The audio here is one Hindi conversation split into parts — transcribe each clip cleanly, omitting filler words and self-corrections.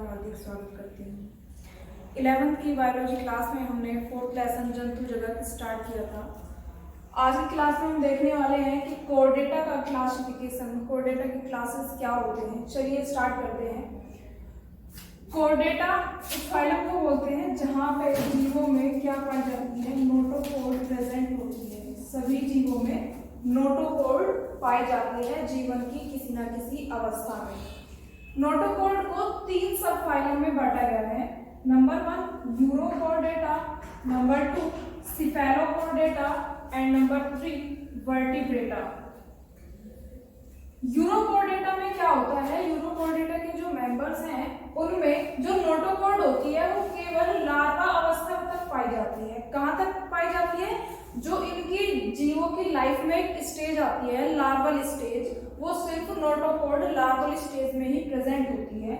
आपका हार्दिक स्वागत करती हूँ। 11th की बायोलॉजी क्लास में हमने 4th लेसन जंतु जगत स्टार्ट किया था। आज की क्लास में हम देखने वाले हैं कि कोर्डेटा का क्लासिफिकेशन, कोर्डेटा के क्लासेस क्या होते हैं। चलिए स्टार्ट करते हैं। कोर्डेटा उस फाइलम को बोलते हैं जहाँ पे जीवों में क्या पाई जाती है, नोटोकोड प्रेजेंट होती है। सभी जीवों में नोटोकोड पाई जाती है जीवन की किसी न किसी अवस्था में। नोटोकोड को 3 सब फाइलम में बांटा गया है। Number 1 urochordata, number 2 cephalochordata and number 3 vertebrata. Urochordata में क्या होता है, यूरोकोर्डेटा के जो मेंबर्स हैं उनमें जो नोटोकोड होती है वो केवल लार्वा अवस्था तक पाई जाती है। कहाँ तक पाई जाती है? जो इनकी जीवों की लाइफ में एक स्टेज आती है लार्वल स्टेज, वो सिर्फ नोटोकोड लार्वल स्टेज में ही प्रेजेंट होती है।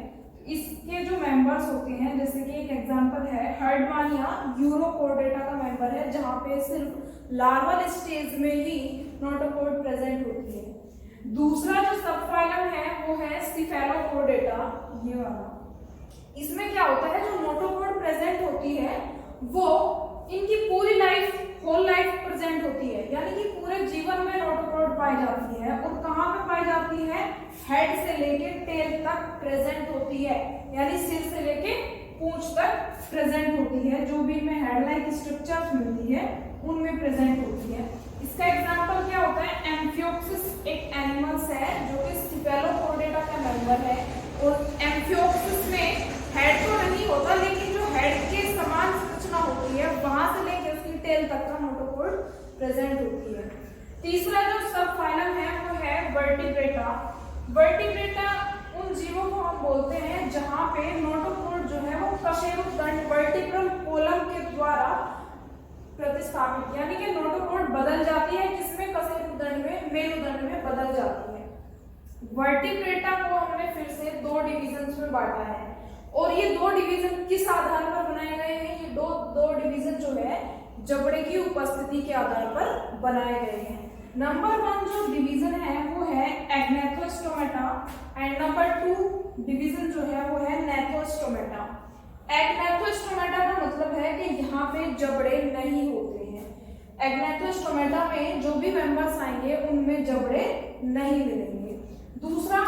इसके जो मेंबर्स होते हैं, जैसे कि एक एग्जांपल है हर्डमानिया, यूरोकोर्डेटा का मेंबर है जहाँ पे सिर्फ लार्वल स्टेज में ही नोटोकोड प्रेजेंट होती है। दूसरा जो सब फाइलम है वो है सिफेलोकोर्डेटा, ये वाला। इसमें क्या होता है, जो नोटोकोड प्रेजेंट होती है वो इनकी पूरी लाइफ, होल लाइफ प्रेजेंट होती है, यानी कि पूरे जीवन में नोटोकोड पाई जाती है। और कहाँ पे पाई जाती है? हेड से लेके टेल तक प्रेजेंट होती है, यानी सिर से लेके पूंछ तक प्रेजेंट होती है। जो भी इनमें हेड लाइक स्ट्रक्चर्स मिलती है उनमें प्रेजेंट होती है। इसका एग्जांपल क्या होता है? एम्फियोक्सिस एक एनिमल्स है जो कि सिफेलोकोर्डेटा का मेंबर है। और एम्फियोक्सिस में हेड तो नहीं होता, लेकिन जो हेड के समान संरचना होती है वहां से लेकर उसकी टेल तक का नोटोकोड प्रेजेंट होती है। तीसरा जो सब फाइलम है वो है वर्टिब्रेटा। वर्टिब्रेटा उन जीवों को हम बोलते हैं जहां पे नोटोकोड जो है वो कशेरुकदंड वर्टिब्रल कोलम के द्वारा प्रतिस्थापित, यानी कि नोटोकोड बदल जाती है, जिसमें कशेरुकदंड में, मेरुदंड में बदल जाती है। वर्टिब्रेटा को हमने फिर से 2 डिविजन्स में बांटा है और ये 2 डिवीजन किस आधार पर बनाए गए हैं? ये दो डिवीजन जो है जबड़े की उपस्थिति के आधार पर बनाए गए हैं। नंबर 1 जो डिवीजन है वो है एग्नेथोस्टोमेटा एंड नंबर 2 डिवीजन जो है वो है नेथोस्टोमेटा। एग्नेथोस्टोमेटा का मतलब है कि यहाँ पे जबड़े नहीं होते हैं। एग्नेथोस्टोमेटा में जो भी मेंबर्स आएंगे उनमें जबड़े नहीं मिलेंगे। दूसरा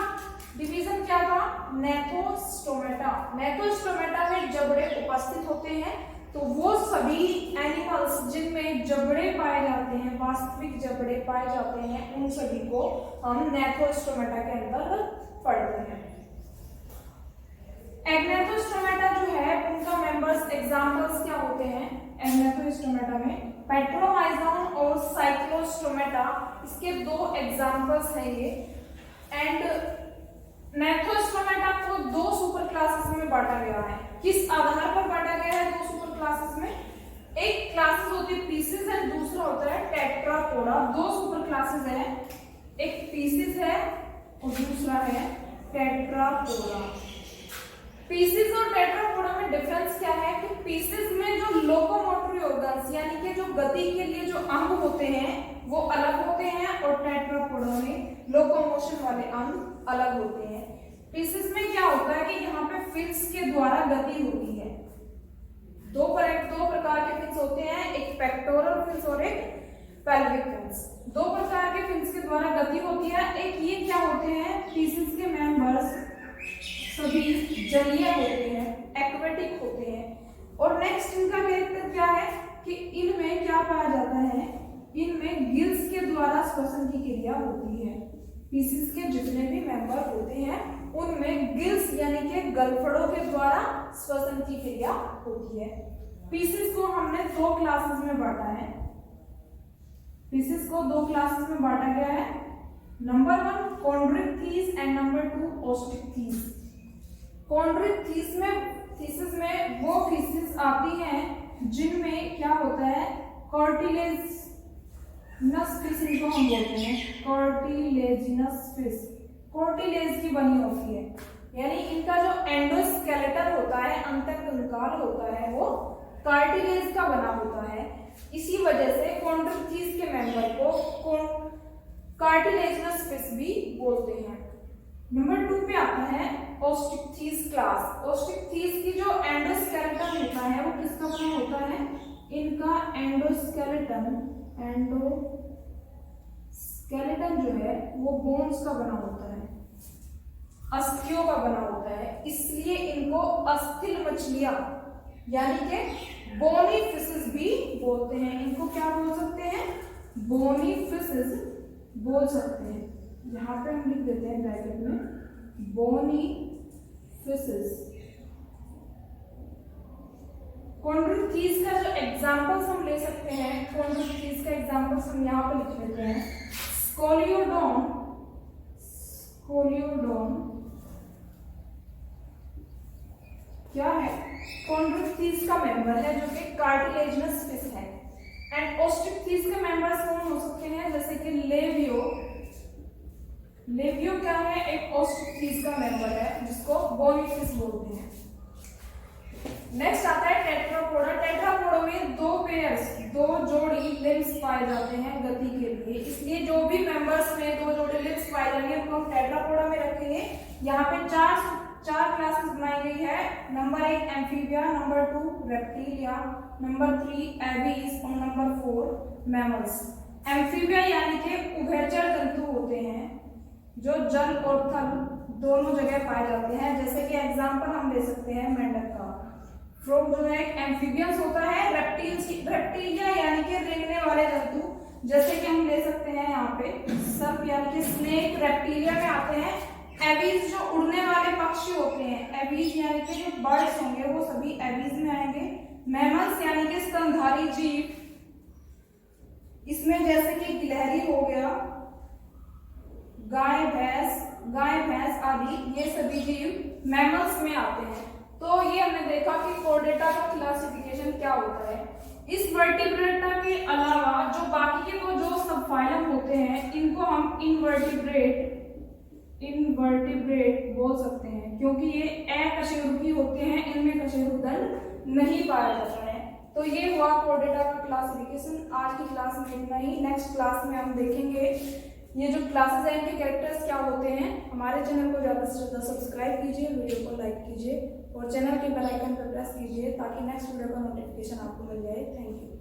डिवीजन क्या था? नेथोस्टोमेटा। नेथोस्टोमेटा में जबड़े उपस्थित होते हैं, तो वो सभी एनिमल्स जिनमें जबड़े पाए जाते हैं, वास्तविक जबड़े पाए जाते हैं, उन सभी को हम नेथोस्टोमेटा के अंदर पढ़ते हैं। एग्नेथोस्टोमेटा जो है उनका मेंबर्स एग्जांपल्स क्या होते हैं? एग्नेथोस्टोमेटा में पेट्रोमाइजोन और साइक्लोस्टोमेटा, इसके 2 एग्जांपल्स हैं ये। एंड नेथोस्टोमेटा को 2 सुपर क्लासेस में बांटा गया है। किस आधार पर बांटा गया है 2 सुपर क्लासेस में? एक क्लासेस होती है पीसेस है, दूसरा होता है टेट्रापोडा। 2 सुपर क्लासेस है, एक पीसेस है और दूसरा है टेट्रापोडा। पीसेस और टेट्रापोडा में डिफरेंस क्या है कि पीसेस में जो लोकोमोटरी ऑर्गन्स, यानी कि जो गति के लिए जो अंग होते हैं वो अलग होते हैं, और टेट्रापोडा में लोकोमोशन वाले अंग अलग होते हैं। पीसेस में क्या होता है कि यहाँ पे फिन्स के द्वारा गति होती है। दो प्रकार के फिन्स होते हैं, एक पेक्टोरल फिन्स और एक पेल्विक फिन्स। 2 प्रकार के फिन्स के द्वारा गति होती है। एक ये क्या होते हैं, पीसेस के मेंबर्स सभी जलीय होते हैं, एक्वेटिक होते हैं। और नेक्स्ट इनका कैरेक्टर क्या है कि इनमें क्या पाया जाता है, इनमें गिल्स के द्वारा श्वसन की क्रिया होती है। पीसेस के जितने भी मेंबर होते हैं उनमें गिल्स यानी कि गलफड़ों के द्वारा श्वसन की क्रिया होती है। पीसेस को हमने 2 क्लासेस में बांटा है। पीसेस को 2 क्लासेस में बांटा गया है। Number 1 Chondrichthyes and number 2 Osteichthyes. Chondrichthyes में वो फिशेस आती हैं जिनमें क्या होता है, कार्टिलेजिनस फिश इनको हम बोलते हैं, कार्टिलेजिनस फिश, कार्टिलेज की बनी होती है, यानी इनका जो एंडोस्केलेटन होता है, अंतःकंकाल होता है, वो कार्टिलेज का बना होता है। इसी वजह से कॉन्ड्रिक्थीस के मेंबर को कार्टिलेजिनस फिश भी बोलते हैं। नंबर 2 पे आता है ओस्टिकथीस क्लास। ओस्टिकथीस की जो एंडोस्केलेटन होता है वो किसका बना होता है? इनका एंडोस्केलेटन जो है वो बोन्स का बना होता है, अस्थियों का बना होता है, इसलिए इनको अस्थिल मछलियां यानी कि बोनी फिशेस भी बोलते हैं। इनको क्या बोल सकते हैं? बोनी फिशेस बोल सकते हैं। यहाँ पे हम लिख देते हैं ब्रैकेट में बोनी फिशेस। कॉन्ड्रोथीस का जो एग्जांपल्स हम ले सकते हैं, कॉन्ड्रोथीस का एग्जांपल्स हम यहाँ पे लिख लेते हैं। स्कोलियोडोन क्या है? कॉन्ड्रोथीस का मेंबर है जो कि कार्टिलेजिनस फिश है। एंड ओस्टिकथीस के मेंबर्स कौन हो सकते हैं? जैसे कि लेवियो क्या है? एक ओस्टिकथीस का मेंबर है जिसको बोनी फिश बोलते हैं। नेक्स्ट आता है टेट्रापोडा। टेट्रापोडा में दो जोड़ी लिम्स पाए जाते हैं गति के लिए, इसलिए जो भी मेंबर्स में 2 जोड़ी लिम्स पाए जाएंगे उनको हम टेट्रापोडा में रखेंगे। यहाँ पे चार क्लासेस बनाई गई है। Number 1 amphibia, number 2 reptilia, number 3 Abies और नंबर 4 मैमल्स। एम्फीबिया यानी कि उभयचर जंतु होते हैं जो जल और थल दोनों जगह पाए जाते हैं। जैसे कि एग्जांपल हम ले सकते हैं मेंढक का। फ्रॉग जो है एक एम्फीबियंस होता है। रेप्टिलिया यानी कि रेंगने वाले जंतु, जैसे कि हम ले सकते हैं यहाँ पे सर्प यानी कि स्नेक रेप्टिलिया में आते हैं। एबीज जो उड़ने वाले पक्षी होते हैं, एबीज यानी कि जो बर्ड्स होंगे वो सभी एबीज में आएंगे। मैमल्स यानी कि स्तनधारी जीव, इसमें जैसे कि गिलहरी हो गया, गाय भैंस आदि, ये सभी जीव मैमल्स में आते हैं। तो ये हमने देखा कि कोर्डेटा का क्लासिफिकेशन क्या होता है। इस वर्टिब्रेटा के अलावा जो बाकी के जो सबफाइलम होते हैं इनको हम इनवर्टिब्रेट बोल सकते हैं, क्योंकि ये अकशेरुकी होते हैं, इनमें कशेरुदंड नहीं पाया जाता है। तो ये हुआ कोर्डेटा का क्लासिफिकेशन। आज की क्लास में इतना ही। नेक्स्ट क्लास में हम देखेंगे ये जो क्लासेस हैं इनके कैरेक्टर्स क्या होते हैं। हमारे चैनल को ज़्यादा से ज़्यादा सब्सक्राइब कीजिए, वीडियो को लाइक कीजिए और चैनल के बेल आइकन पर प्रेस कीजिए ताकि नेक्स्ट वीडियो का नोटिफिकेशन आपको मिल जाए। Thank you.